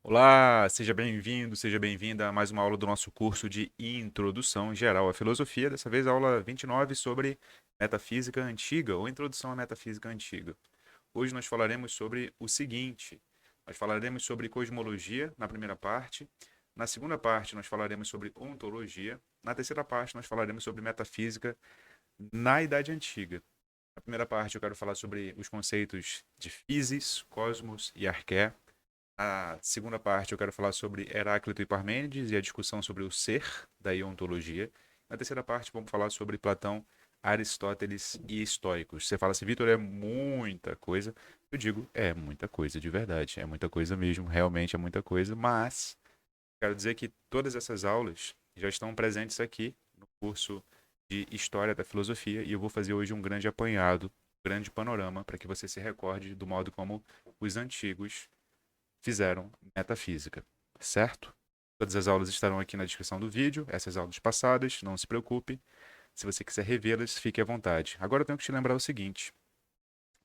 Olá, seja bem-vindo, seja bem-vinda a mais uma aula do nosso curso de Introdução Geral à Filosofia, dessa vez a aula 29 sobre Metafísica Antiga ou Introdução à Metafísica Antiga. Hoje nós falaremos sobre o seguinte: nós falaremos sobre cosmologia na primeira parte, na segunda parte nós falaremos sobre ontologia, na terceira parte nós falaremos sobre metafísica na Idade Antiga. Na primeira parte eu quero falar sobre os conceitos de physis, cosmos e arqué. A segunda parte eu quero falar sobre Heráclito e Parmênides e a discussão sobre o ser, da ontologia. Na terceira parte vamos falar sobre Platão, Aristóteles e estoicos. Você fala assim, Vitor, é muita coisa. Eu digo, é muita coisa de verdade, é muita coisa mesmo, realmente é muita coisa, mas quero dizer que todas essas aulas já estão presentes aqui no curso de História da Filosofia e eu vou fazer hoje um grande apanhado, um grande panorama para que você se recorde do modo como os antigos fizeram metafísica, certo? Todas as aulas estarão aqui na descrição do vídeo, essas aulas passadas, não se preocupe. Se você quiser revê-las, fique à vontade. Agora eu tenho que te lembrar o seguinte: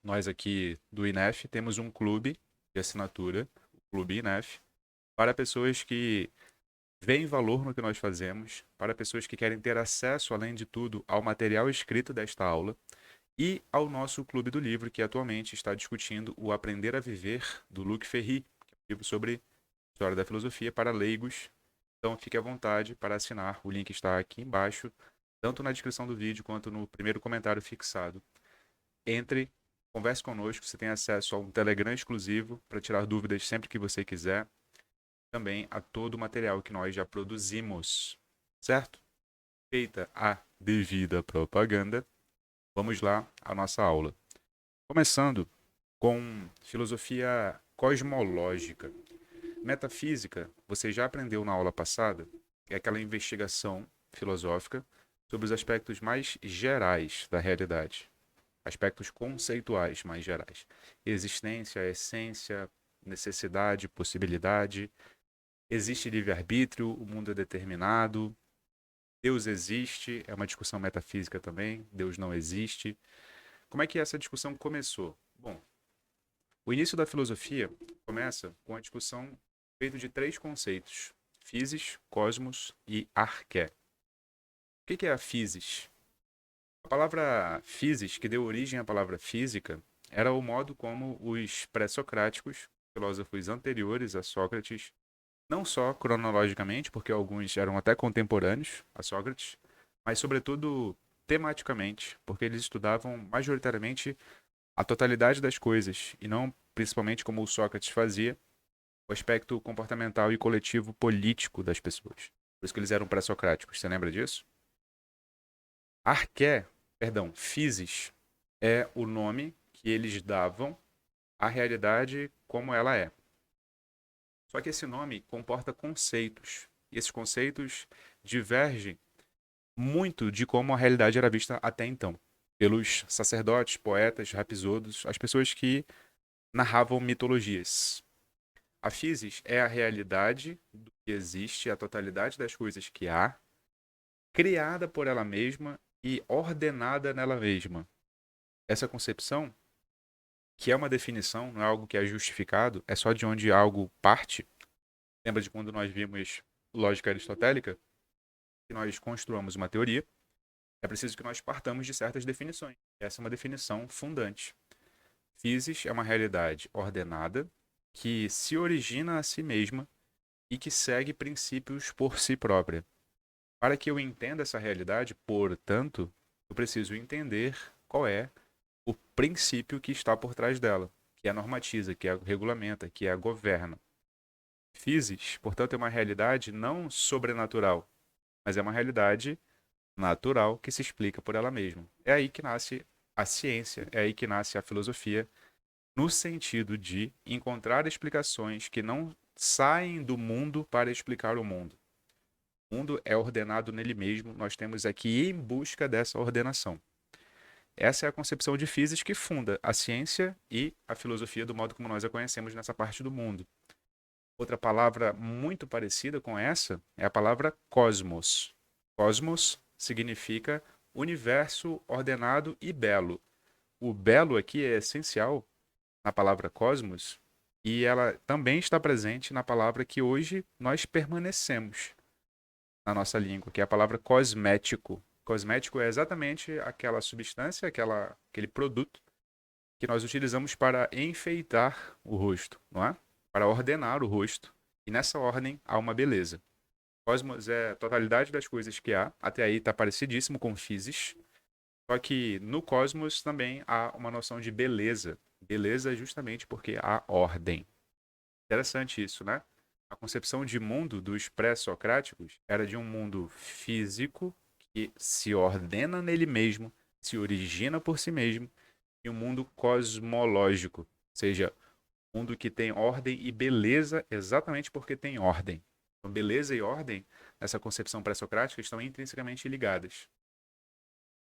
nós aqui do INEF temos um clube de assinatura, o Clube INEF, para pessoas que veem valor no que nós fazemos, para pessoas que querem ter acesso, além de tudo, ao material escrito desta aula e ao nosso Clube do Livro, que atualmente está discutindo o Aprender a Viver, do Luc Ferry, que é um livro sobre História da Filosofia para leigos. Então fique à vontade para assinar. O link está aqui embaixo, tanto na descrição do vídeo quanto no primeiro comentário fixado. Entre, converse conosco, você tem acesso a um Telegram exclusivo para tirar dúvidas sempre que você quiser. Também a todo o material que nós já produzimos, certo? Feita a devida propaganda, vamos lá à nossa aula. Começando com filosofia cosmológica. Metafísica, você já aprendeu na aula passada, é aquela investigação filosófica sobre os aspectos mais gerais da realidade, aspectos conceituais mais gerais. Existência, essência, necessidade, possibilidade. Existe livre-arbítrio, o mundo é determinado. Deus existe, é uma discussão metafísica também. Deus não existe. Como é que essa discussão começou? Bom, o início da filosofia começa com a discussão feita de três conceitos: physis, cosmos e arqué. O que é a physis? A palavra physis, que deu origem à palavra física, era o modo como os pré-socráticos, filósofos anteriores a Sócrates, não só cronologicamente, porque alguns eram até contemporâneos a Sócrates, mas sobretudo tematicamente, porque eles estudavam majoritariamente a totalidade das coisas e não principalmente como o Sócrates fazia, o aspecto comportamental e coletivo político das pessoas. Por isso que eles eram pré-socráticos. Você lembra disso? Arqué, perdão, physis, é o nome que eles davam à realidade como ela é. Só que esse nome comporta conceitos. E esses conceitos divergem muito de como a realidade era vista até então. Pelos sacerdotes, poetas, rapsodos, as pessoas que narravam mitologias. A physis é a realidade do que existe, a totalidade das coisas que há, criada por ela mesma e ordenada nela mesma. Essa concepção, que é uma definição, não é algo que é justificado, é só de onde algo parte. Lembra de quando nós vimos lógica aristotélica? Que nós construamos uma teoria, é preciso que nós partamos de certas definições. Essa é uma definição fundante. Physis é uma realidade ordenada que se origina a si mesma e que segue princípios por si própria. Para que eu entenda essa realidade, portanto, eu preciso entender qual é o princípio que está por trás dela, que a normatiza, que a regulamenta, que a governa. Physis, portanto, é uma realidade não sobrenatural, mas é uma realidade natural que se explica por ela mesma. É aí que nasce a ciência, é aí que nasce a filosofia, no sentido de encontrar explicações que não saem do mundo para explicar o mundo. O mundo é ordenado nele mesmo, nós temos aqui ir em busca dessa ordenação. Essa é a concepção de Physis que funda a ciência e a filosofia do modo como nós a conhecemos nessa parte do mundo. Outra palavra muito parecida com essa é a palavra cosmos. Cosmos significa universo ordenado e belo. O belo aqui é essencial na palavra cosmos e ela também está presente na palavra que hoje nós permanecemos na nossa língua, que é a palavra cosmético. Cosmético é exatamente aquela substância, aquele produto que nós utilizamos para enfeitar o rosto, não é? Para ordenar o rosto. E nessa ordem há uma beleza. Cosmos é a totalidade das coisas que há. Até aí está parecidíssimo com physis. Só que no cosmos também há uma noção de beleza. Beleza justamente porque há ordem. Interessante isso, né? A concepção de mundo dos pré-socráticos era de um mundo físico que se ordena nele mesmo, se origina por si mesmo, e um mundo cosmológico, ou seja, um mundo que tem ordem e beleza exatamente porque tem ordem. Então, beleza e ordem, nessa concepção pré-socrática, estão intrinsecamente ligadas.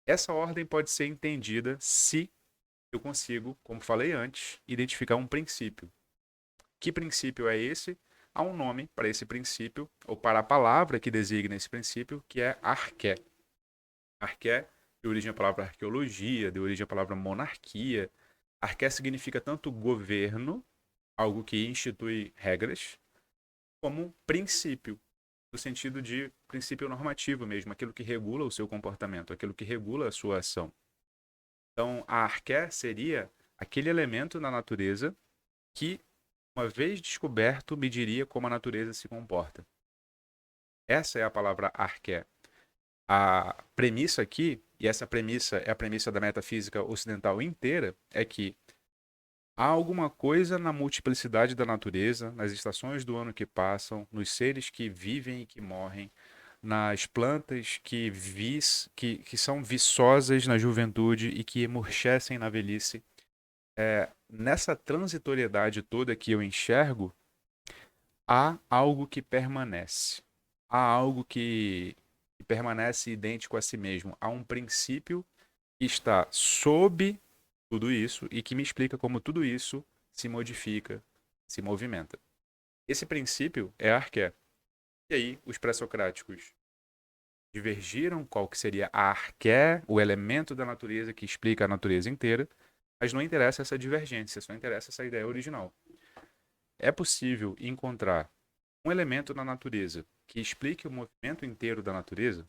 Essa ordem pode ser entendida se eu consigo, como falei antes, identificar um princípio. Que princípio é esse? Há um nome para esse princípio, ou para a palavra que designa esse princípio, que é arqué. Arqué de origem à palavra arqueologia, de origem à palavra monarquia. Arqué significa tanto governo, algo que institui regras, como princípio, no sentido de princípio normativo mesmo, aquilo que regula o seu comportamento, aquilo que regula a sua ação. Então, a arqué seria aquele elemento na natureza que, uma vez descoberto, me diria como a natureza se comporta. Essa é a palavra arqué. A premissa aqui, e essa premissa é a premissa da metafísica ocidental inteira, é que há alguma coisa na multiplicidade da natureza, nas estações do ano que passam, nos seres que vivem e que morrem, nas plantas que são viçosas na juventude e que emurchecem na velhice. Nessa transitoriedade toda que eu enxergo, há algo que permanece. Há algo que permanece idêntico a si mesmo. Há um princípio que está sob tudo isso e que me explica como tudo isso se modifica, se movimenta. Esse princípio é a arqué. E aí, os pré-socráticos divergiram qual que seria a arqué, o elemento da natureza que explica a natureza inteira, mas não interessa essa divergência, só interessa essa ideia original. É possível encontrar um elemento na natureza que explique o movimento inteiro da natureza?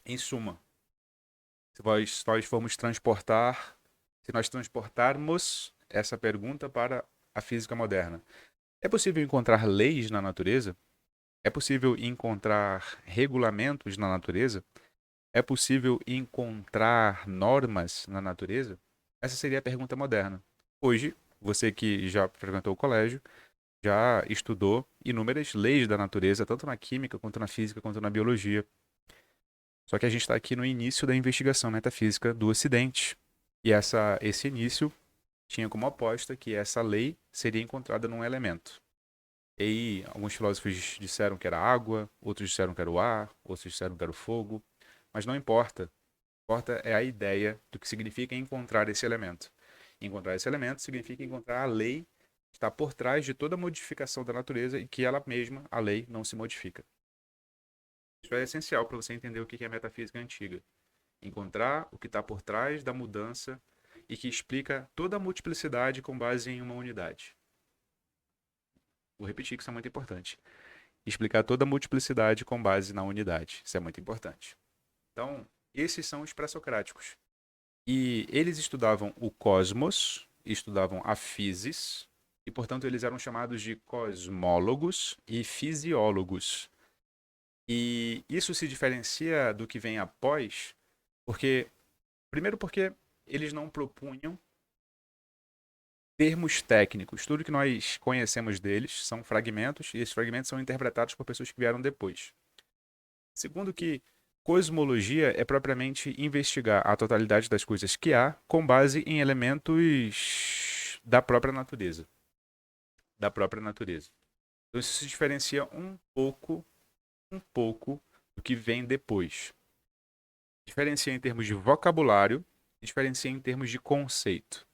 Em suma, se nós transportarmos essa pergunta para a física moderna, é possível encontrar leis na natureza? É possível encontrar regulamentos na natureza? É possível encontrar normas na natureza? Essa seria a pergunta moderna. Hoje, você que já frequentou o colégio, já estudou inúmeras leis da natureza, tanto na química, quanto na física, quanto na biologia. Só que a gente está aqui no início da investigação metafísica do Ocidente. E esse início tinha como aposta que essa lei seria encontrada num elemento. E aí, alguns filósofos disseram que era água, outros disseram que era o ar, outros disseram que era o fogo. Mas não importa. O que importa é a ideia do que significa encontrar esse elemento. Encontrar esse elemento significa encontrar a lei que está por trás de toda modificação da natureza e que ela mesma, a lei, não se modifica. Isso é essencial para você entender o que é metafísica antiga. Encontrar o que está por trás da mudança e que explica toda a multiplicidade com base em uma unidade. Vou repetir que isso é muito importante. Explicar toda a multiplicidade com base na unidade. Isso é muito importante. Então, esses são os pré-socráticos. E eles estudavam o cosmos, estudavam a physis, e, portanto, eles eram chamados de cosmólogos e fisiólogos. E isso se diferencia do que vem após, porque, primeiro, porque eles não propunham termos técnicos. Tudo que nós conhecemos deles são fragmentos, e esses fragmentos são interpretados por pessoas que vieram depois. Segundo, que cosmologia é propriamente investigar a totalidade das coisas que há com base em elementos da própria natureza. Da própria natureza. Então isso se diferencia um pouco do que vem depois. Diferencia em termos de vocabulário e diferencia em termos de conceito.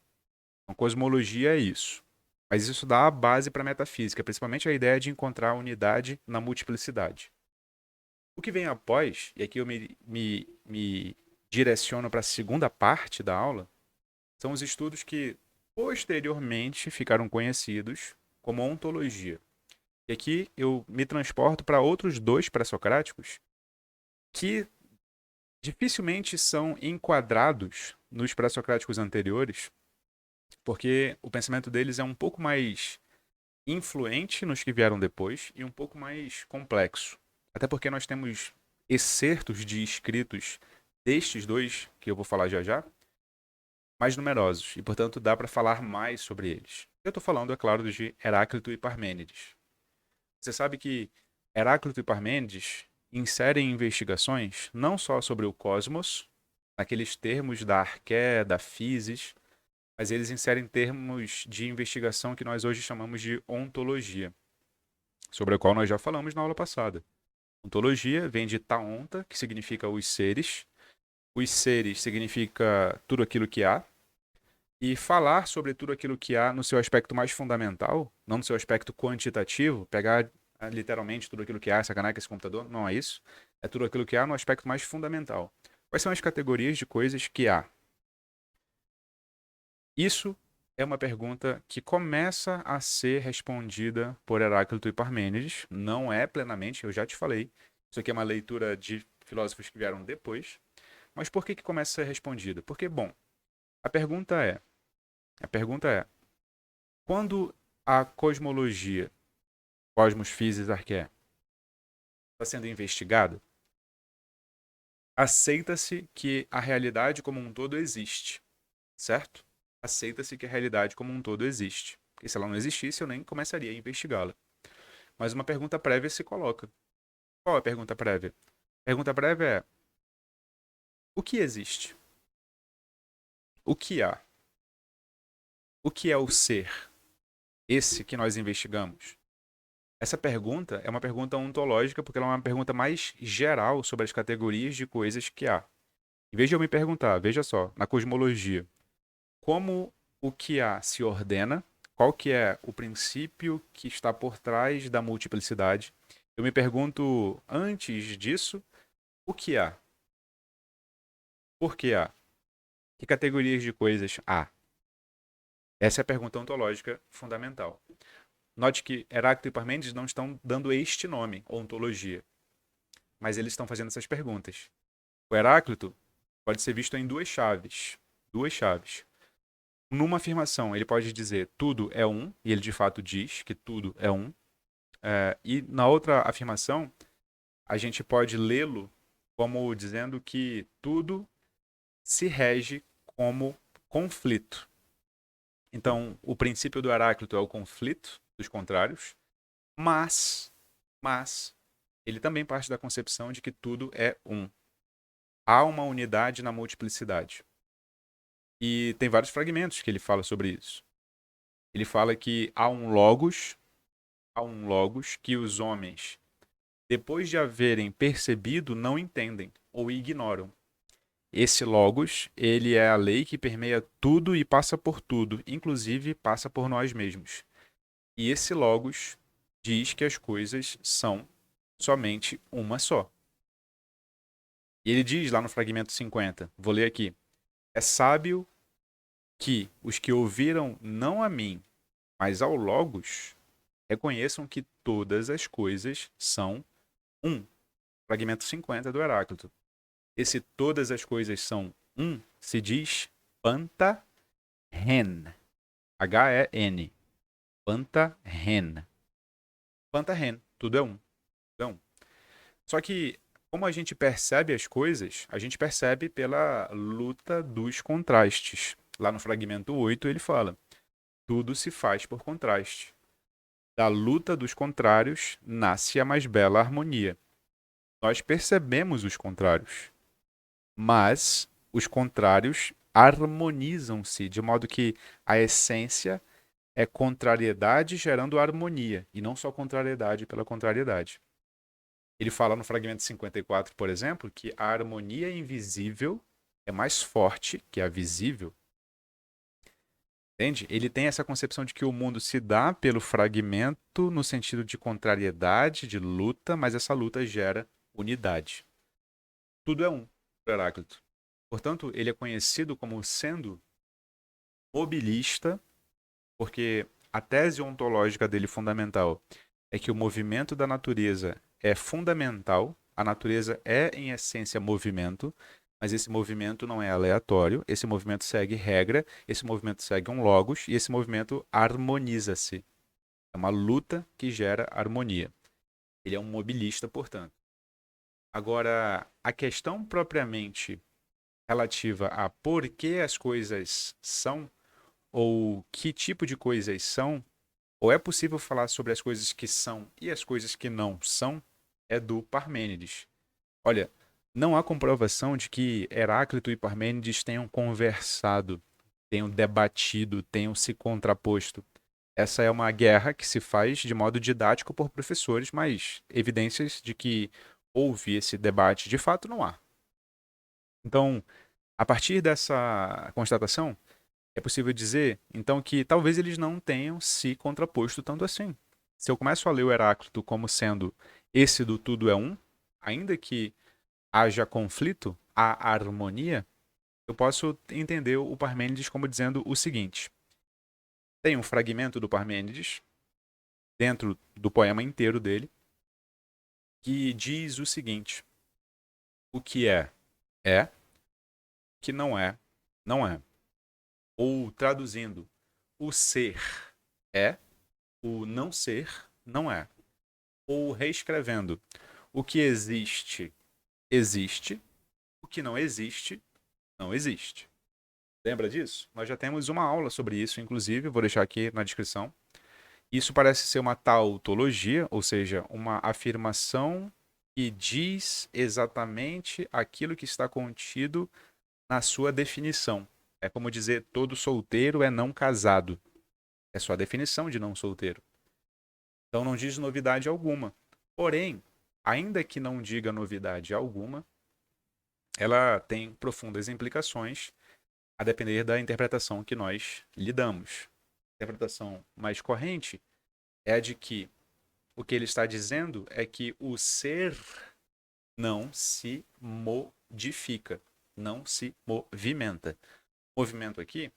Então, cosmologia é isso. Mas isso dá a base para a metafísica, principalmente a ideia de encontrar a unidade na multiplicidade. O que vem após, e aqui eu me direciono para a segunda parte da aula, são os estudos que posteriormente ficaram conhecidos como ontologia. E aqui eu me transporto para outros dois pré-socráticos que dificilmente são enquadrados nos pré-socráticos anteriores, porque o pensamento deles é um pouco mais influente nos que vieram depois e um pouco mais complexo. Até porque nós temos excertos de escritos destes dois, que eu vou falar já já, mais numerosos, e portanto dá para falar mais sobre eles. Eu estou falando, é claro, de Heráclito e Parmênides. Você sabe que Heráclito e Parmênides inserem investigações não só sobre o cosmos, naqueles termos da arqué, da physis, mas eles inserem termos de investigação que nós hoje chamamos de ontologia, sobre a qual nós já falamos na aula passada. Ontologia vem de taonta, que significa os seres. Os seres significa tudo aquilo que há. E falar sobre tudo aquilo que há no seu aspecto mais fundamental, não no seu aspecto quantitativo, pegar literalmente tudo aquilo que há, sacanagem com esse computador, não é isso. É tudo aquilo que há no aspecto mais fundamental. Quais são as categorias de coisas que há? Isso é uma pergunta que começa a ser respondida por Heráclito e Parmênides. Não é plenamente, eu já te falei. Isso aqui é uma leitura de filósofos que vieram depois. Mas por que começa a ser respondida? Porque, bom, a pergunta é, a pergunta é, quando a cosmologia, cosmos, physis, arqué, está sendo investigada, aceita-se que a realidade como um todo existe, certo? Aceita-se que a realidade como um todo existe. Porque se ela não existisse, eu nem começaria a investigá-la. Mas uma pergunta prévia se coloca. Qual é a pergunta prévia? A pergunta prévia é: o que existe? O que há? O que é o ser? Esse que nós investigamos? Essa pergunta é uma pergunta ontológica porque ela é uma pergunta mais geral sobre as categorias de coisas que há. Em vez de eu me perguntar, veja só, na cosmologia, como o que há se ordena, qual que é o princípio que está por trás da multiplicidade, eu me pergunto, antes disso, o que há? Por que há? Que categorias de coisas há? Essa é a pergunta ontológica fundamental. Note que Heráclito e Parmênides não estão dando este nome, ontologia, mas eles estão fazendo essas perguntas. O Heráclito pode ser visto em duas chaves. Duas chaves. Numa afirmação, ele pode dizer tudo é um, e ele de fato diz que tudo é um. E na outra afirmação, a gente pode lê-lo como dizendo que tudo se rege como conflito. Então, o princípio do Heráclito é o conflito dos contrários, mas ele também parte da concepção de que tudo é um. Há uma unidade na multiplicidade. E tem vários fragmentos que ele fala sobre isso. Ele fala que há um logos que os homens, depois de haverem percebido, não entendem ou ignoram. Esse logos, ele é a lei que permeia tudo e passa por tudo, inclusive passa por nós mesmos. E esse logos diz que as coisas são somente uma só. E ele diz lá no fragmento 50, vou ler aqui: é sábio que os que ouviram não a mim, mas ao logos, reconheçam que todas as coisas são um. Fragmento 50 do Heráclito. Esse todas as coisas são um se diz panta hen. H-E-N. Panta hen. Panta hen. Tudo é um. Tudo é um. Só que, como a gente percebe as coisas, a gente percebe pela luta dos contrastes. Lá no fragmento 8 ele fala: tudo se faz por contraste. Da luta dos contrários nasce a mais bela harmonia. Nós percebemos os contrários, mas os contrários harmonizam-se, de modo que a essência é contrariedade gerando harmonia, e não só contrariedade pela contrariedade. Ele fala no fragmento 54, por exemplo, que a harmonia invisível é mais forte que a visível. Entende? Ele tem essa concepção de que o mundo se dá pelo fragmento no sentido de contrariedade, de luta, mas essa luta gera unidade. Tudo é um, para Heráclito. Portanto, ele é conhecido como sendo mobilista porque a tese ontológica dele fundamental é que o movimento da natureza é fundamental, a natureza é, em essência, movimento, mas esse movimento não é aleatório, esse movimento segue regra, esse movimento segue um logos e esse movimento harmoniza-se. É uma luta que gera harmonia. Ele é um mobilista, portanto. Agora, a questão propriamente relativa a por que as coisas são, ou que tipo de coisas são, ou é possível falar sobre as coisas que são e as coisas que não são, é do Parmênides. Olha, não há comprovação de que Heráclito e Parmênides tenham conversado, tenham debatido, tenham se contraposto. Essa é uma guerra que se faz de modo didático por professores, mas evidências de que houve esse debate de fato não há. Então, a partir dessa constatação, é possível dizer, então, que talvez eles não tenham se contraposto tanto assim. Se eu começo a ler o Heráclito como sendo esse do tudo é um, ainda que haja conflito, há harmonia, eu posso entender o Parmênides como dizendo o seguinte: tem um fragmento do Parmênides, dentro do poema inteiro dele, que diz o seguinte: o que é, o que não é. Ou traduzindo, o ser é, o não ser não é. Ou reescrevendo, o que existe, existe, o que não existe, não existe. Lembra disso? Nós já temos uma aula sobre isso, inclusive, vou deixar aqui na descrição. Isso parece ser uma tautologia, ou seja, uma afirmação que diz exatamente aquilo que está contido na sua definição. É como dizer todo solteiro é não casado. É só a definição de não solteiro. Então não diz novidade alguma. Porém, ainda que não diga novidade alguma, ela tem profundas implicações a depender da interpretação que nós lhe damos. A interpretação mais corrente é a de que o que ele está dizendo é que o ser não se modifica, não se movimenta. Movimento aqui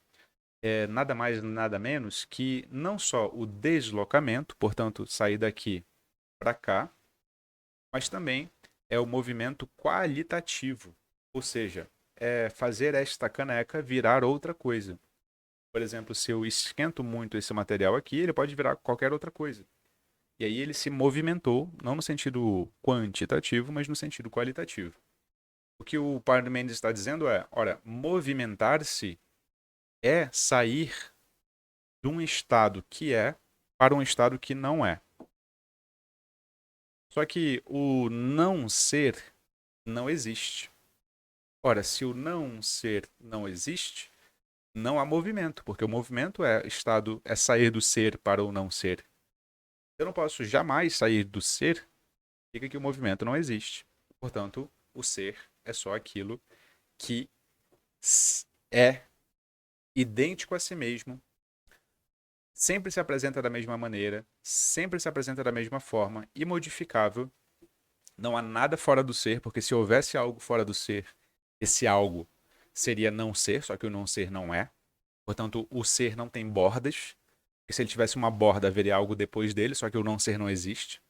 é nada mais, nada menos que não só o deslocamento, portanto, sair daqui para cá, mas também é o movimento qualitativo, ou seja, é fazer esta caneca virar outra coisa. Por exemplo, se eu esquento muito esse material aqui, ele pode virar qualquer outra coisa. E aí ele se movimentou, não no sentido quantitativo, mas no sentido qualitativo. O que o Parmênides está dizendo é, ora, movimentar-se é sair de um estado que é para um estado que não é. Só que o não ser não existe. Ora, se o não ser não existe, não há movimento, porque o movimento é estado, é sair do ser para o não ser. Eu não posso jamais sair do ser, significa que o movimento não existe. Portanto, o ser é só aquilo que é idêntico a si mesmo, sempre se apresenta da mesma maneira, sempre se apresenta da mesma forma, imodificável. Não há nada fora do ser, porque se houvesse algo fora do ser, esse algo seria não ser, só que o não ser não é. Portanto, o ser não tem bordas, porque se ele tivesse uma borda, haveria algo depois dele, só que o não ser não existe.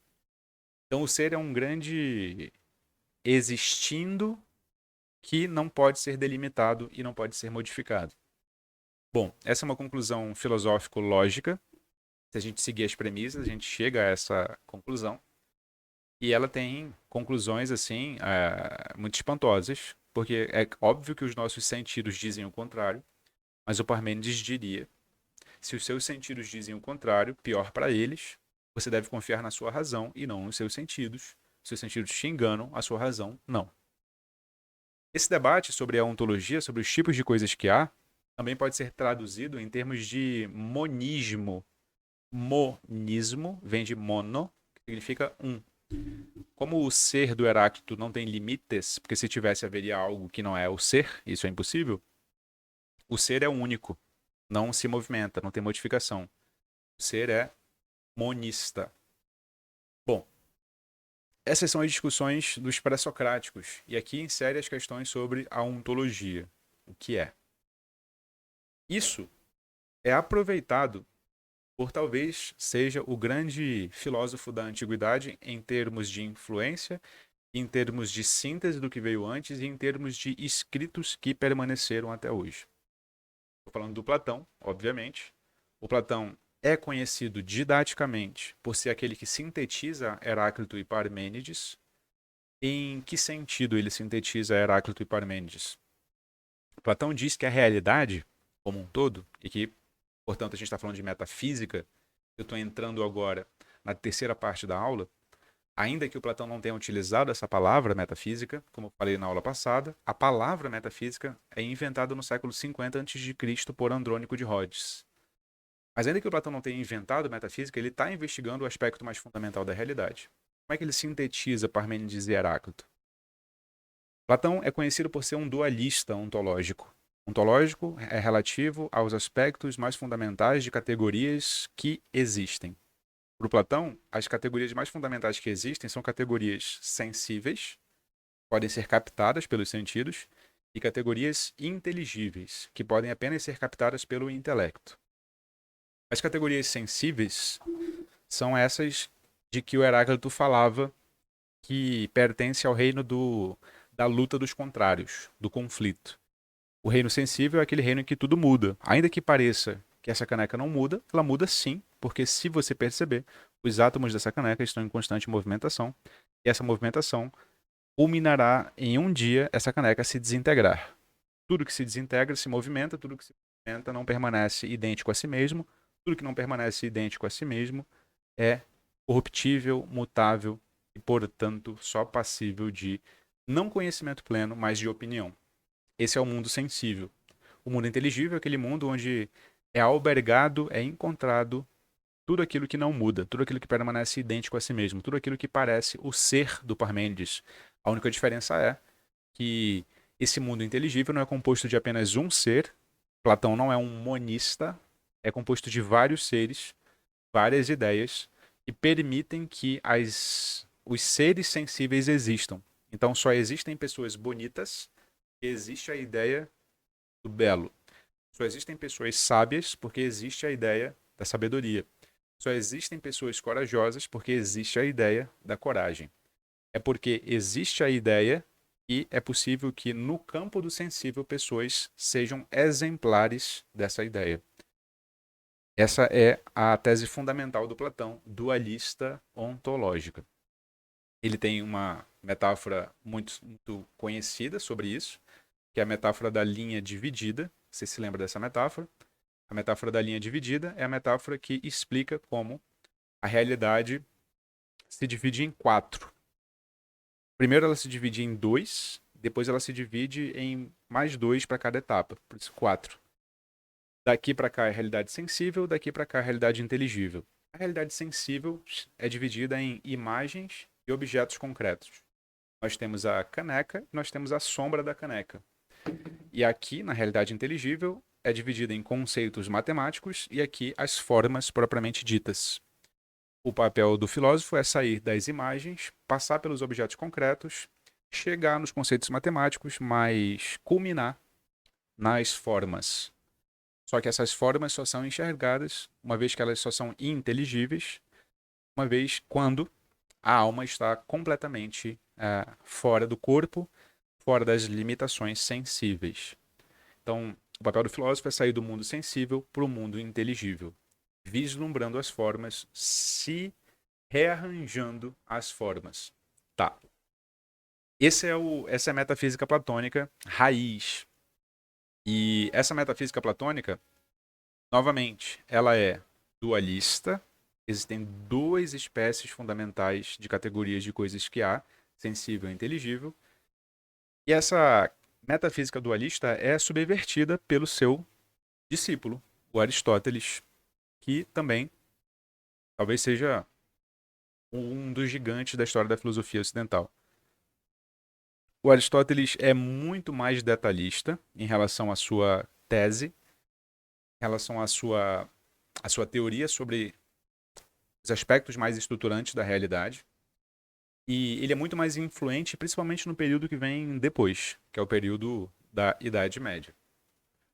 Então, o ser é um grande existindo que não pode ser delimitado e não pode ser modificado. Bom, essa é uma conclusão filosófico-lógica. Se a gente seguir as premissas, a gente chega a essa conclusão. E ela tem conclusões, assim, muito espantosas, porque é óbvio que os nossos sentidos dizem o contrário, mas o Parmênides diria: se os seus sentidos dizem o contrário, pior para eles, você deve confiar na sua razão e não nos seus sentidos. Seus sentidos te enganam, a sua razão não. Esse debate sobre a ontologia, sobre os tipos de coisas que há, também pode ser traduzido em termos de monismo. Monismo vem de mono, que significa um. Como o ser do Heráclito não tem limites, porque se tivesse haveria algo que não é o ser, isso é impossível, o ser é único, não se movimenta, não tem modificação. O ser é monista. Bom, essas são as discussões dos pré-socráticos, e aqui insere as questões sobre a ontologia, o que é. Isso é aproveitado por talvez seja o grande filósofo da antiguidade em termos de influência, em termos de síntese do que veio antes e em termos de escritos que permaneceram até hoje. Estou falando do Platão, obviamente. O Platão é conhecido didaticamente por ser aquele que sintetiza Heráclito e Parmênides. Em que sentido ele sintetiza Heráclito e Parmênides? Platão diz que a realidade, como um todo, e que, portanto, a gente está falando de metafísica, eu estou entrando agora na terceira parte da aula, ainda que o Platão não tenha utilizado essa palavra metafísica, como eu falei na aula passada, a palavra metafísica é inventada no século 50 a.C. por Andrônico de Rhodes. Mas ainda que o Platão não tenha inventado metafísica, ele está investigando o aspecto mais fundamental da realidade. Como é que ele sintetiza Parmênides e Heráclito? Platão é conhecido por ser um dualista ontológico. Ontológico é relativo aos aspectos mais fundamentais de categorias que existem. Para o Platão, as categorias mais fundamentais que existem são categorias sensíveis, podem ser captadas pelos sentidos, e categorias inteligíveis, que podem apenas ser captadas pelo intelecto. As categorias sensíveis são essas de que o Heráclito falava, que pertence ao reino da luta dos contrários, do conflito. O reino sensível é aquele reino em que tudo muda. Ainda que pareça que essa caneca não muda, ela muda sim, porque se você perceber, os átomos dessa caneca estão em constante movimentação, e essa movimentação culminará em um dia essa caneca se desintegrar. Tudo que se desintegra se movimenta, tudo que se movimenta não permanece idêntico a si mesmo, tudo que não permanece idêntico a si mesmo é corruptível, mutável e, portanto, só passível de não conhecimento pleno, mas de opinião. Esse é o mundo sensível. O mundo inteligível é aquele mundo onde é albergado, é encontrado tudo aquilo que não muda, tudo aquilo que permanece idêntico a si mesmo, tudo aquilo que parece o ser do Parmênides. A única diferença é que esse mundo inteligível não é composto de apenas um ser. Platão não é um monista, é composto de vários seres, várias ideias, que permitem que os seres sensíveis existam. Então só existem pessoas bonitas, existe a ideia do belo. Só existem pessoas sábias porque existe a ideia da sabedoria. Só existem pessoas corajosas porque existe a ideia da coragem. É porque existe a ideia e é possível que no campo do sensível pessoas sejam exemplares dessa ideia. Essa é a tese fundamental do Platão, dualista ontológica. Ele tem uma metáfora muito conhecida sobre isso, que é a metáfora da linha dividida. Você se lembra dessa metáfora? A metáfora da linha dividida é a metáfora que explica como a realidade se divide em quatro. Primeiro ela se divide em dois, depois ela se divide em mais dois para cada etapa, por isso quatro. Daqui para cá é a realidade sensível, daqui para cá é a realidade inteligível. A realidade sensível é dividida em imagens e objetos concretos. Nós temos a caneca e nós temos a sombra da caneca. E aqui, na realidade inteligível, é dividida em conceitos matemáticos e aqui as formas propriamente ditas. O papel do filósofo é sair das imagens, passar pelos objetos concretos, chegar nos conceitos matemáticos, mas culminar nas formas. Só que essas formas só são enxergadas uma vez que elas só são inteligíveis, uma vez quando a alma está completamente fora do corpo, fora das limitações sensíveis. Então, o papel do filósofo é sair do mundo sensível para o mundo inteligível, vislumbrando as formas, se rearranjando as formas. Tá. Essa é a metafísica platônica raiz. E essa metafísica platônica, novamente, ela é dualista. Existem duas espécies fundamentais de categorias de coisas que há, sensível e inteligível. E essa metafísica dualista é subvertida pelo seu discípulo, o Aristóteles, que também talvez seja um dos gigantes da história da filosofia ocidental. O Aristóteles é muito mais detalhista em relação à sua tese, em relação à sua teoria sobre os aspectos mais estruturantes da realidade. E ele é muito mais influente, principalmente no período que vem depois, que é o período da Idade Média.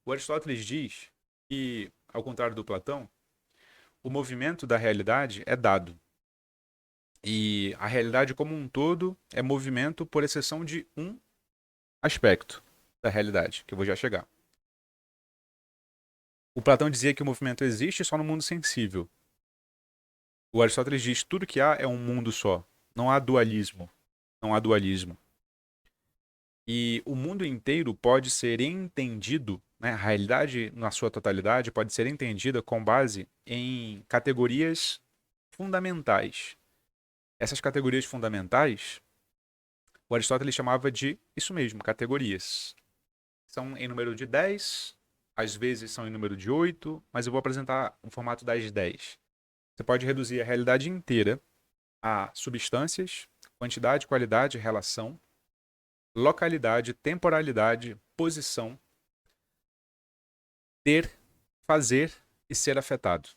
O Aristóteles diz que, ao contrário do Platão, o movimento da realidade é dado. E a realidade como um todo é movimento, por exceção de um aspecto da realidade, que eu vou já chegar. O Platão dizia que o movimento existe só no mundo sensível. O Aristóteles diz que tudo que há é um mundo só. Não há dualismo. Não há dualismo. E o mundo inteiro pode ser entendido, né, a realidade na sua totalidade pode ser entendida com base em categorias fundamentais. Essas categorias fundamentais, o Aristóteles chamava de isso mesmo, categorias. São em número de 10, às vezes são em número de 8, mas eu vou apresentar um formato das 10. Você pode reduzir a realidade inteira a substâncias, quantidade, qualidade, relação, localidade, temporalidade, posição, ter, fazer e ser afetado.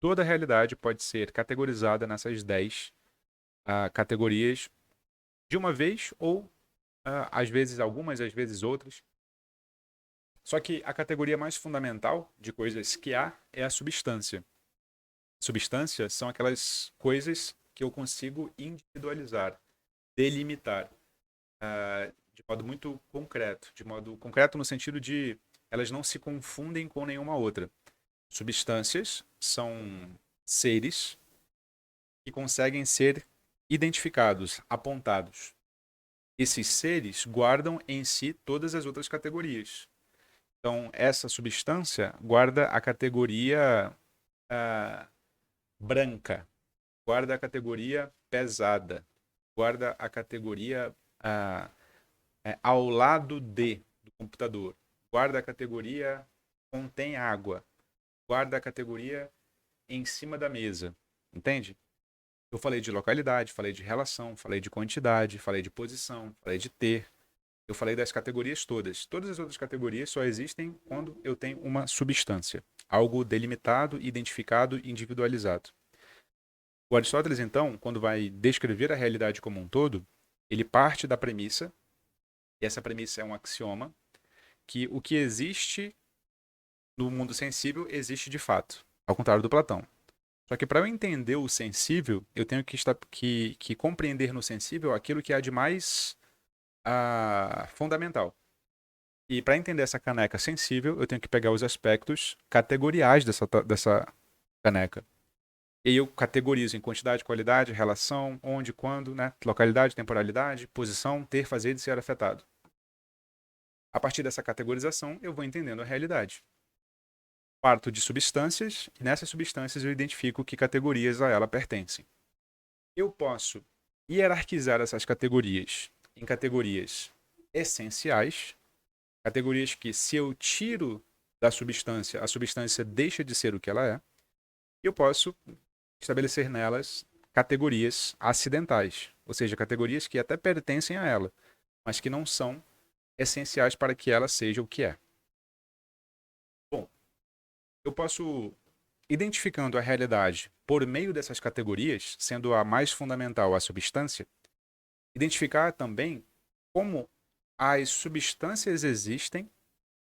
Toda a realidade pode ser categorizada nessas 10 categorias de uma vez ou às vezes algumas, às vezes outras. Só que a categoria mais fundamental de coisas que há é a substância. Substâncias são aquelas coisas que eu consigo individualizar, delimitar, de modo muito concreto. De modo concreto no sentido de elas não se confundem com nenhuma outra. Substâncias são seres que conseguem ser identificados, apontados. Esses seres guardam em si todas as outras categorias. Então, essa substância guarda a categoria branca, guarda a categoria pesada, guarda a categoria ao lado do computador, guarda a categoria contém água, guarda a categoria em cima da mesa, entende? Eu falei de localidade, falei de relação, falei de quantidade, falei de posição, falei de ter. Eu falei das categorias todas. Todas as outras categorias só existem quando eu tenho uma substância, algo delimitado, identificado, individualizado. O Aristóteles, então, quando vai descrever a realidade como um todo, ele parte da premissa, e essa premissa é um axioma, que o que existe no mundo sensível existe de fato, ao contrário do Platão. Só que para eu entender o sensível, eu tenho que compreender no sensível aquilo que há de mais fundamental. E para entender essa caneca sensível, eu tenho que pegar os aspectos categoriais dessa caneca. E eu categorizo em quantidade, qualidade, relação, onde, quando, né? Localidade, temporalidade, posição, ter, fazer e ser afetado. A partir dessa categorização, eu vou entendendo a realidade. Parto de substâncias, e nessas substâncias eu identifico que categorias a ela pertencem. Eu posso hierarquizar essas categorias em categorias essenciais, categorias que, se eu tiro da substância, a substância deixa de ser o que ela é. Eu posso estabelecer nelas categorias acidentais, ou seja, categorias que até pertencem a ela, mas que não são essenciais para que ela seja o que é. Bom, eu posso, identificando a realidade por meio dessas categorias, sendo a mais fundamental a substância, identificar também como as substâncias existem,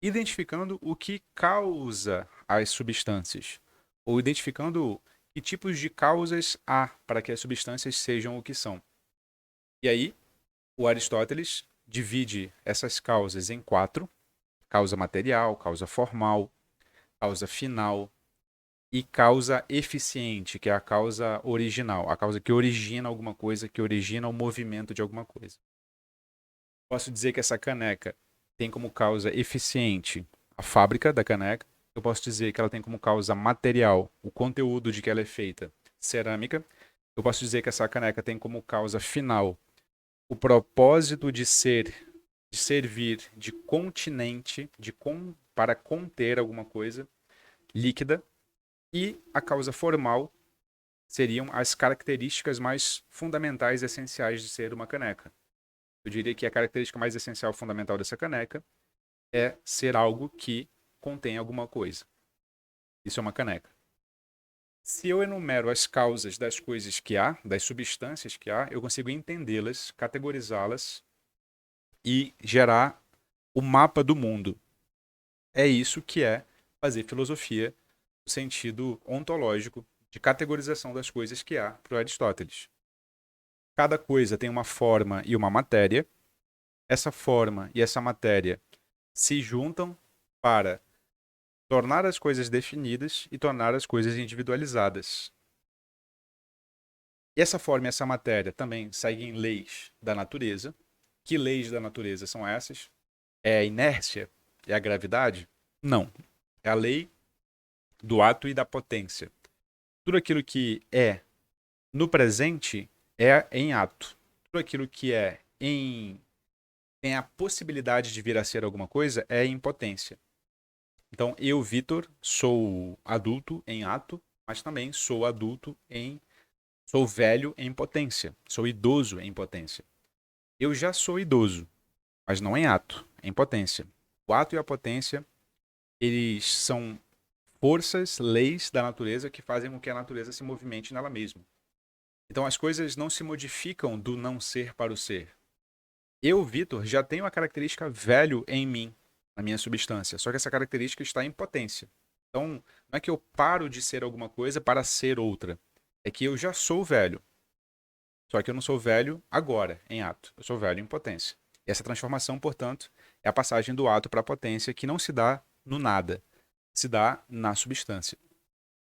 identificando o que causa as substâncias, ou identificando que tipos de causas há para que as substâncias sejam o que são. E aí, o Aristóteles divide essas causas em 4: causa material, causa formal, causa final e causa eficiente, que é a causa original, a causa que origina alguma coisa, que origina o movimento de alguma coisa. Posso dizer que essa caneca tem como causa eficiente a fábrica da caneca. Eu posso dizer que ela tem como causa material o conteúdo de que ela é feita, cerâmica. Eu posso dizer que essa caneca tem como causa final o propósito de servir de continente, para conter alguma coisa líquida. E a causa formal seriam as características mais fundamentais e essenciais de ser uma caneca. Eu diria que a característica mais essencial e fundamental dessa caneca é ser algo que contém alguma coisa. Isso é uma caneca. Se eu enumero as causas das coisas que há, das substâncias que há, eu consigo entendê-las, categorizá-las e gerar o mapa do mundo. É isso que é fazer filosofia no sentido ontológico de categorização das coisas que há para Aristóteles. Cada coisa tem uma forma e uma matéria. Essa forma e essa matéria se juntam para tornar as coisas definidas e tornar as coisas individualizadas. E essa forma e essa matéria também seguem leis da natureza. Que leis da natureza são essas? É a inércia? É a gravidade? Não. É a lei do ato e da potência. Tudo aquilo que é no presente é em ato. Tudo aquilo que tem a possibilidade de vir a ser alguma coisa é em potência. Então, eu, Vitor, sou adulto em ato, mas também sou adulto em. Sou velho em potência. Sou idoso em potência. Eu já sou idoso, mas não em ato, em potência. O ato e a potência, eles são forças, leis da natureza que fazem com que a natureza se movimente nela mesma. Então as coisas não se modificam do não ser para o ser. Eu, Vitor, já tenho a característica velho em mim, na minha substância, só que essa característica está em potência. Então, não é que eu paro de ser alguma coisa para ser outra. É que eu já sou velho. Só que eu não sou velho agora, em ato. Eu sou velho em potência. E essa transformação, portanto, é a passagem do ato para a potência que não se dá no nada, se dá na substância.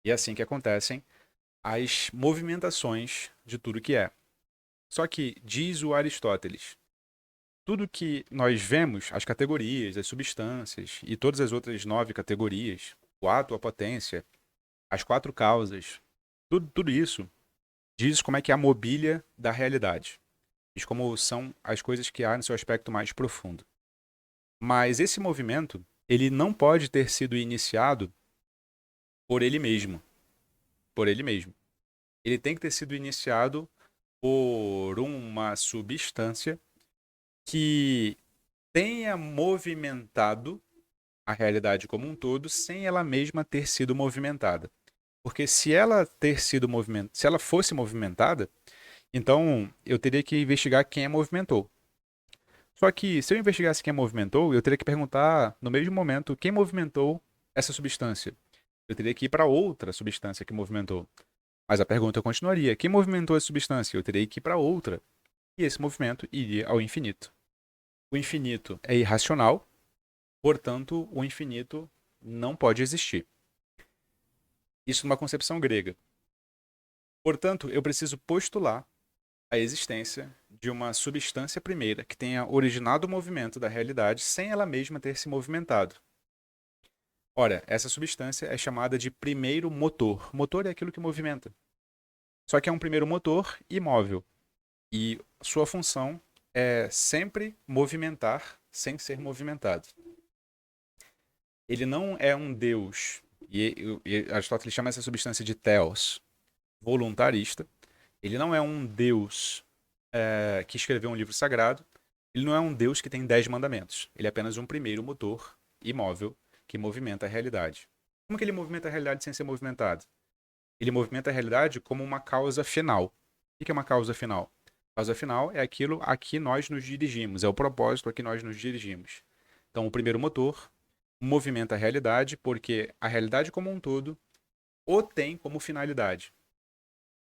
E é assim que acontecem as movimentações de tudo que é. Só que, diz o Aristóteles, tudo que nós vemos, as categorias, as substâncias e todas as outras 9 categorias, o ato, a potência, as 4 causas, tudo isso diz como é que é a mobília da realidade. Diz como são as coisas que há no seu aspecto mais profundo. Mas esse movimento, ele não pode ter sido iniciado por ele mesmo. Por ele mesmo. Ele tem que ter sido iniciado por uma substância que tenha movimentado a realidade como um todo sem ela mesma ter sido movimentada. Porque se ela ter sido movimentada, se ela fosse movimentada, então eu teria que investigar quem a movimentou. Só que se eu investigasse quem a movimentou, eu teria que perguntar no mesmo momento quem movimentou essa substância. Eu teria que ir para outra substância que movimentou. Mas a pergunta continuaria: quem movimentou essa substância? Eu teria que ir para outra. E esse movimento iria ao infinito. O infinito é irracional, portanto, o infinito não pode existir. Isso numa concepção grega. Portanto, eu preciso postular a existência de uma substância primeira que tenha originado o movimento da realidade sem ela mesma ter se movimentado. Ora, essa substância é chamada de primeiro motor. Motor é aquilo que movimenta. Só que é um primeiro motor imóvel. E sua função é sempre movimentar sem ser movimentado. Ele não é um Deus, e Aristóteles chama essa substância de theos, voluntarista. Ele não é um Deus que escreveu um livro sagrado. Ele não é um Deus que tem 10 mandamentos. Ele é apenas um primeiro motor imóvel que movimenta a realidade. Como que ele movimenta a realidade sem ser movimentado? Ele movimenta a realidade como uma causa final. O que é uma causa final? A causa final é aquilo a que nós nos dirigimos, é o propósito a que nós nos dirigimos. Então, o primeiro motor movimenta a realidade porque a realidade como um todo o tem como finalidade,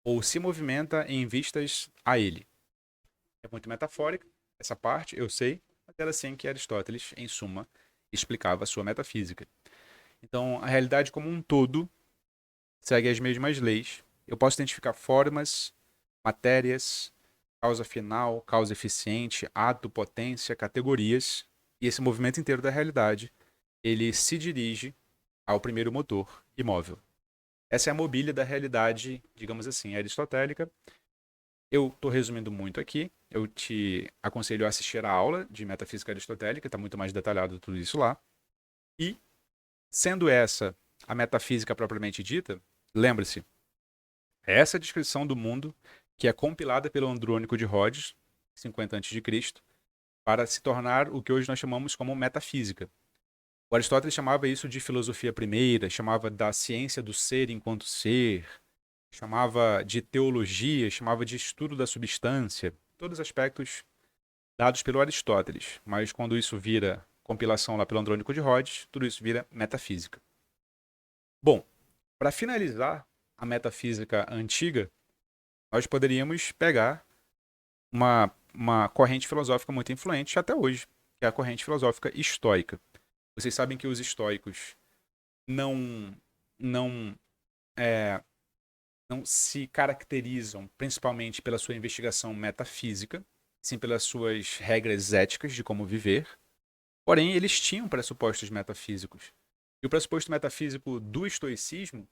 ou se movimenta em vistas a ele. É muito metafórica essa parte, eu sei, mas era assim que Aristóteles, em suma, explicava a sua metafísica. Então, a realidade como um todo segue as mesmas leis. Eu posso identificar formas, matérias, causa final, causa eficiente, ato, potência, categorias, e esse movimento inteiro da realidade, ele se dirige ao primeiro motor imóvel. Essa é a mobília da realidade, digamos assim, aristotélica. Eu estou resumindo muito aqui. Eu te aconselho a assistir a aula de metafísica aristotélica, está muito mais detalhado tudo isso lá. E, sendo essa a metafísica propriamente dita, lembre-se, é essa descrição do mundo que é compilada pelo Andrônico de Rhodes, 50 a.C., para se tornar o que hoje nós chamamos como metafísica. O Aristóteles chamava isso de filosofia primeira, chamava da ciência do ser enquanto ser, chamava de teologia, chamava de estudo da substância, todos aspectos dados pelo Aristóteles. Mas quando isso vira compilação lá pelo Andrônico de Rhodes, tudo isso vira metafísica. Bom, Para finalizar a metafísica antiga, nós poderíamos pegar uma corrente filosófica muito influente até hoje, que é a corrente filosófica estoica. Vocês sabem que os estoicos não, não, é, não se caracterizam principalmente pela sua investigação metafísica, sim pelas suas regras éticas de como viver, porém eles tinham pressupostos metafísicos. E o pressuposto metafísico do estoicismo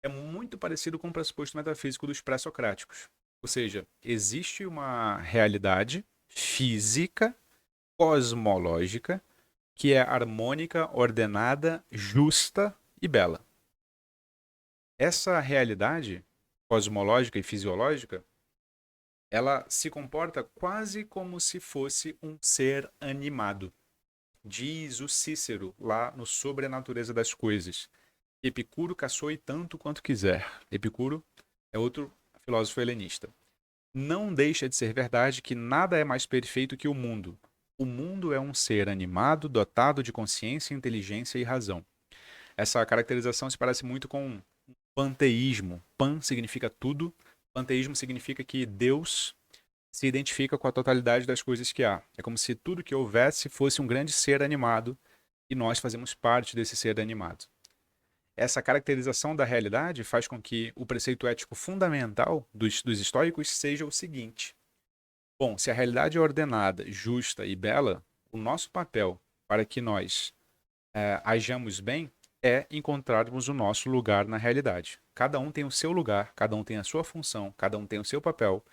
é muito parecido com o pressuposto metafísico dos pré-socráticos. Ou seja, existe uma realidade física, cosmológica, que é harmônica, ordenada, justa e bela. Essa realidade cosmológica e fisiológica, ela se comporta quase como se fosse um ser animado. Diz o Cícero lá no Sobre a Natureza das Coisas. Epicuro caçoe tanto quanto quiser. Epicuro é outro filósofo helenista. Não deixa de ser verdade que nada é mais perfeito que o mundo. O mundo é um ser animado, dotado de consciência, inteligência e razão. Essa caracterização se parece muito com panteísmo. Pan significa tudo. Panteísmo significa que Deus se identifica com a totalidade das coisas que há. É como se tudo que houvesse fosse um grande ser animado e nós fazemos parte desse ser animado. Essa caracterização da realidade faz com que o preceito ético fundamental dos estoicos seja o seguinte: bom, se a realidade é ordenada, justa e bela, o nosso papel para que nós hajamos bem é encontrarmos o nosso lugar na realidade. Cada um tem o seu lugar, cada um tem a sua função, cada um tem o seu papel.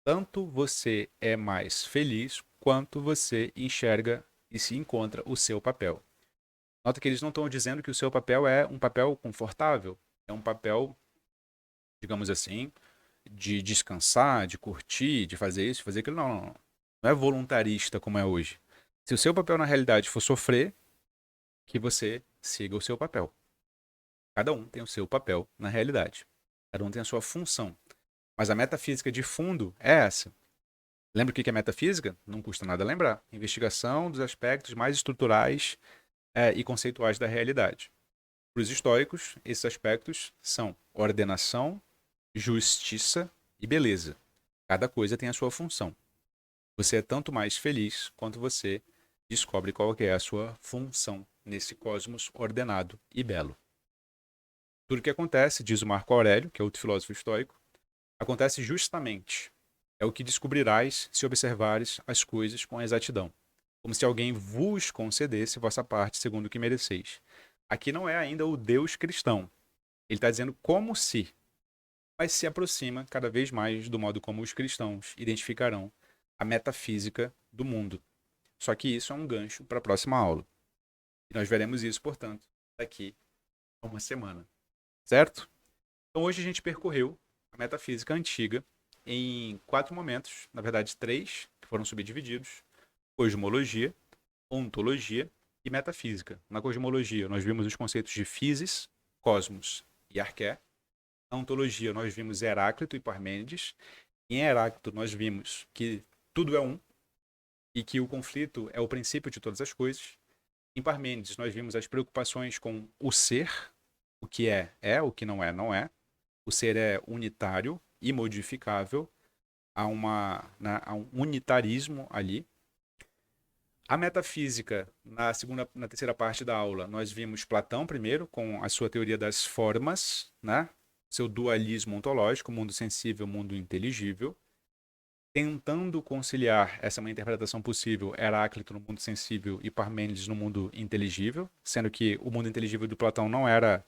Tanto você é mais feliz quanto você enxerga e se encontra o seu papel. Nota que eles não estão dizendo que o seu papel é um papel confortável, é um papel, digamos assim, de descansar, de curtir, de fazer isso, fazer aquilo. Não, não, não. Não é voluntarista como é hoje. Se o seu papel na realidade for sofrer, que você siga o seu papel. Cada um tem o seu papel na realidade. Cada um tem a sua função. Mas a metafísica de fundo é essa. Lembra o que é metafísica? Não custa nada lembrar. Investigação dos aspectos mais estruturais e conceituais da realidade. Para os estoicos, esses aspectos são ordenação, justiça e beleza. Cada coisa tem a sua função. Você é tanto mais feliz quanto você descobre qual é a sua função nesse cosmos ordenado e belo. Tudo o que acontece, diz o Marco Aurélio, que é outro filósofo estoico, acontece justamente. É o que descobrirás se observares as coisas com exatidão, como se alguém vos concedesse vossa parte segundo o que mereceis. Aqui não é ainda o Deus cristão. Ele está dizendo como se, mas se aproxima cada vez mais do modo como os cristãos identificarão a metafísica do mundo. Só que isso é um gancho para a próxima aula. E nós veremos isso, portanto, daqui a uma semana. Certo? Então hoje a gente percorreu a metafísica antiga em 4 momentos, na verdade 3, que foram subdivididos: cosmologia, ontologia e metafísica. Na cosmologia, nós vimos os conceitos de physis, cosmos e arqué. Na ontologia, nós vimos Heráclito e Parmênides. Em Heráclito, nós vimos que tudo é um e que o conflito é o princípio de todas as coisas. Em Parmênides, nós vimos as preocupações com o ser, o que é, o que não é, não é. O ser é unitário, imodificável, há um unitarismo ali. A metafísica, na terceira parte da aula, nós vimos Platão primeiro, com a sua teoria das formas, né? Seu dualismo ontológico, mundo sensível, mundo inteligível. Tentando conciliar, essa é uma interpretação possível, Heráclito no mundo sensível e Parmênides no mundo inteligível, sendo que o mundo inteligível do Platão não era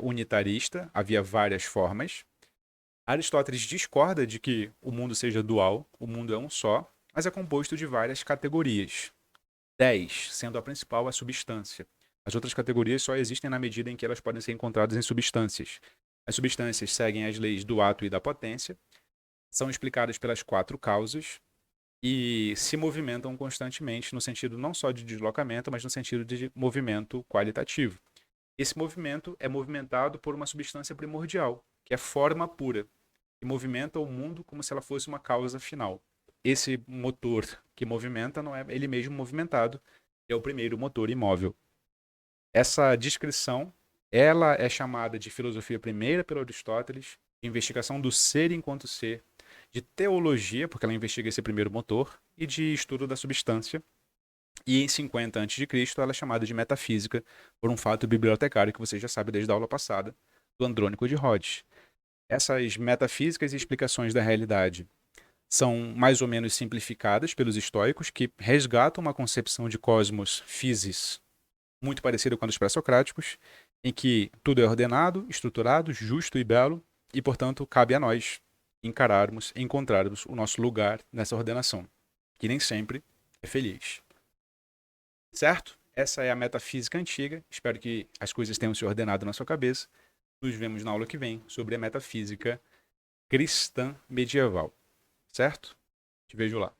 unitarista, havia várias formas. Aristóteles discorda de que o mundo seja dual, o mundo é um só, mas é composto de várias categorias. 10, sendo a principal a substância. As outras categorias só existem na medida em que elas podem ser encontradas em substâncias. As substâncias seguem as leis do ato e da potência, são explicadas pelas 4 causas e se movimentam constantemente no sentido não só de deslocamento, mas no sentido de movimento qualitativo. Esse movimento é movimentado por uma substância primordial, que é forma pura, que movimenta o mundo como se ela fosse uma causa final. Esse motor que movimenta não é ele mesmo movimentado, é o primeiro motor imóvel. Essa descrição Ela é chamada de filosofia primeira pelo Aristóteles, de investigação do ser enquanto ser, de teologia, porque ela investiga esse primeiro motor, e de estudo da substância. E em 50 a.C., ela é chamada de metafísica por um fato bibliotecário que você já sabe desde a aula passada, do Andrônico de Rhodes. Essas metafísicas e explicações da realidade são mais ou menos simplificadas pelos estoicos, que resgatam uma concepção de cosmos physis muito parecida com a dos pré-socráticos, em que tudo é ordenado, estruturado, justo e belo, e, portanto, cabe a nós encontrarmos o nosso lugar nessa ordenação, que nem sempre é feliz. Certo? Essa é a metafísica antiga. Espero que as coisas tenham se ordenado na sua cabeça. Nos vemos na aula que vem sobre a metafísica cristã medieval. Certo? Te vejo lá.